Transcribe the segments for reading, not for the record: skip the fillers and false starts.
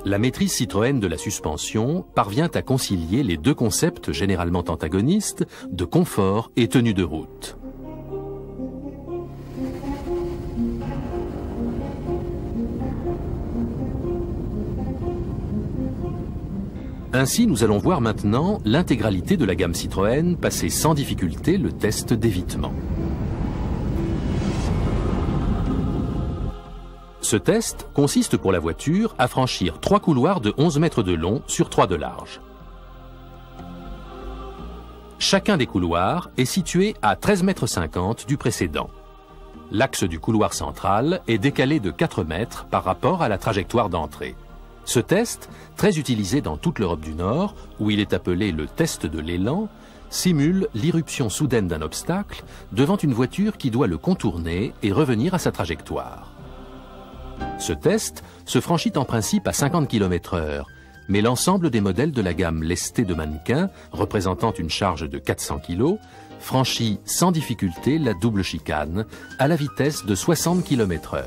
La maîtrise Citroën de la suspension parvient à concilier les deux concepts généralement antagonistes de confort et tenue de route. Ainsi, nous allons voir maintenant l'intégralité de la gamme Citroën passer sans difficulté le test d'évitement. Ce test consiste pour la voiture à franchir 3 couloirs de 11 mètres de long sur 3 de large. Chacun des couloirs est situé à 13,50 mètres du précédent. L'axe du couloir central est décalé de 4 mètres par rapport à la trajectoire d'entrée. Ce test, très utilisé dans toute l'Europe du Nord, où il est appelé le test de l'élan, simule l'irruption soudaine d'un obstacle devant une voiture qui doit le contourner et revenir à sa trajectoire. Ce test se franchit en principe à 50 km/h, mais l'ensemble des modèles de la gamme lestée de mannequins, représentant une charge de 400 kg, franchit sans difficulté la double chicane à la vitesse de 60 km/h.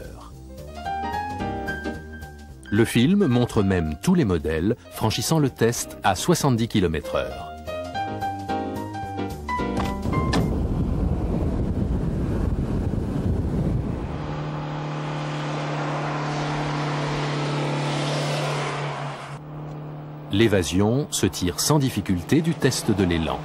Le film montre même tous les modèles franchissant le test à 70 km/h. L'évasion se tire sans difficulté du test de l'élan.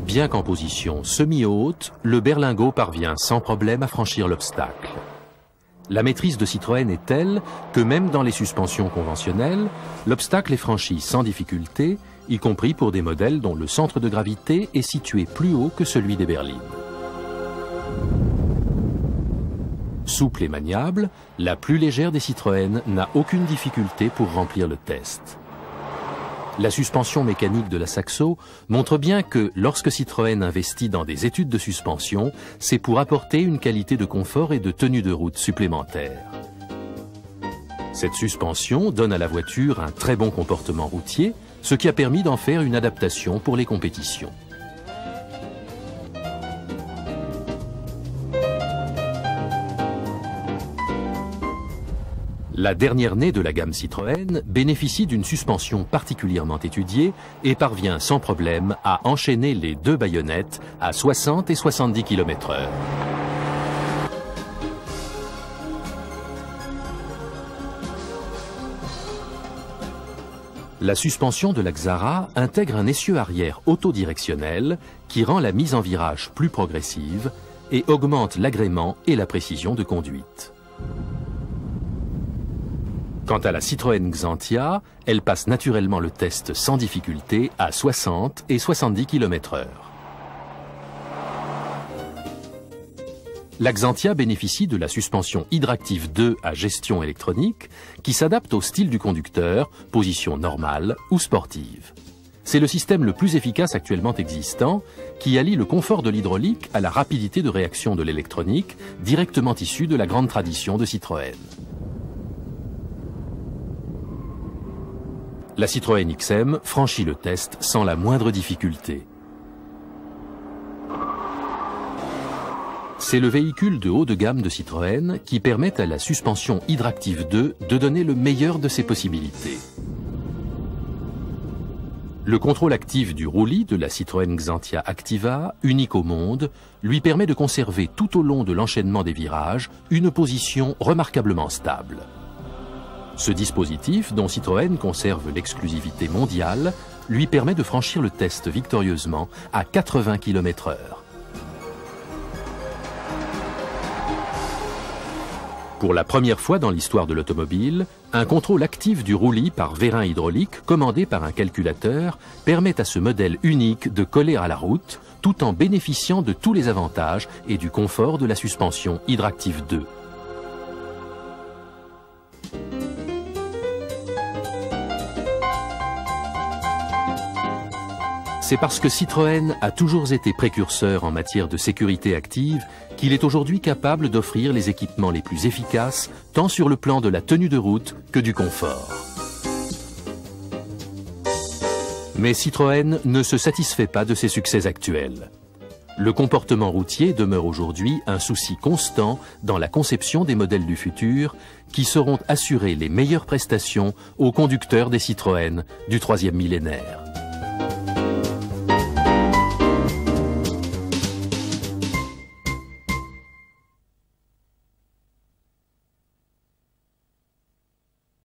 Bien qu'en position semi-haute, le berlingot parvient sans problème à franchir l'obstacle. La maîtrise de Citroën est telle que même dans les suspensions conventionnelles, l'obstacle est franchi sans difficulté, y compris pour des modèles dont le centre de gravité est situé plus haut que celui des berlines. Souple et maniable, la plus légère des Citroën n'a aucune difficulté pour remplir le test. La suspension mécanique de la Saxo montre bien que lorsque Citroën investit dans des études de suspension, c'est pour apporter une qualité de confort et de tenue de route supplémentaire. Cette suspension donne à la voiture un très bon comportement routier, ce qui a permis d'en faire une adaptation pour les compétitions. La dernière née de la gamme Citroën bénéficie d'une suspension particulièrement étudiée et parvient sans problème à enchaîner les deux baïonnettes à 60 et 70 km/h. La suspension de la Xara intègre un essieu arrière autodirectionnel qui rend la mise en virage plus progressive et augmente l'agrément et la précision de conduite. Quant à la Citroën Xantia, elle passe naturellement le test sans difficulté à 60 et 70 km/h. La Xantia bénéficie de la suspension Hydractive 2 à gestion électronique qui s'adapte au style du conducteur, position normale ou sportive. C'est le système le plus efficace actuellement existant qui allie le confort de l'hydraulique à la rapidité de réaction de l'électronique directement issue de la grande tradition de Citroën. La Citroën XM franchit le test sans la moindre difficulté. C'est le véhicule de haut de gamme de Citroën qui permet à la suspension Hydractive 2 de donner le meilleur de ses possibilités. Le contrôle actif du roulis de la Citroën Xantia Activa, unique au monde, lui permet de conserver tout au long de l'enchaînement des virages une position remarquablement stable. Ce dispositif, dont Citroën conserve l'exclusivité mondiale, lui permet de franchir le test victorieusement à 80 km/h. Pour la première fois dans l'histoire de l'automobile, un contrôle actif du roulis par vérin hydraulique commandé par un calculateur permet à ce modèle unique de coller à la route tout en bénéficiant de tous les avantages et du confort de la suspension Hydractive 2. C'est parce que Citroën a toujours été précurseur en matière de sécurité active qu'il est aujourd'hui capable d'offrir les équipements les plus efficaces, tant sur le plan de la tenue de route que du confort. Mais Citroën ne se satisfait pas de ses succès actuels. Le comportement routier demeure aujourd'hui un souci constant dans la conception des modèles du futur qui sauront assurer les meilleures prestations aux conducteurs des Citroën du 3e millénaire.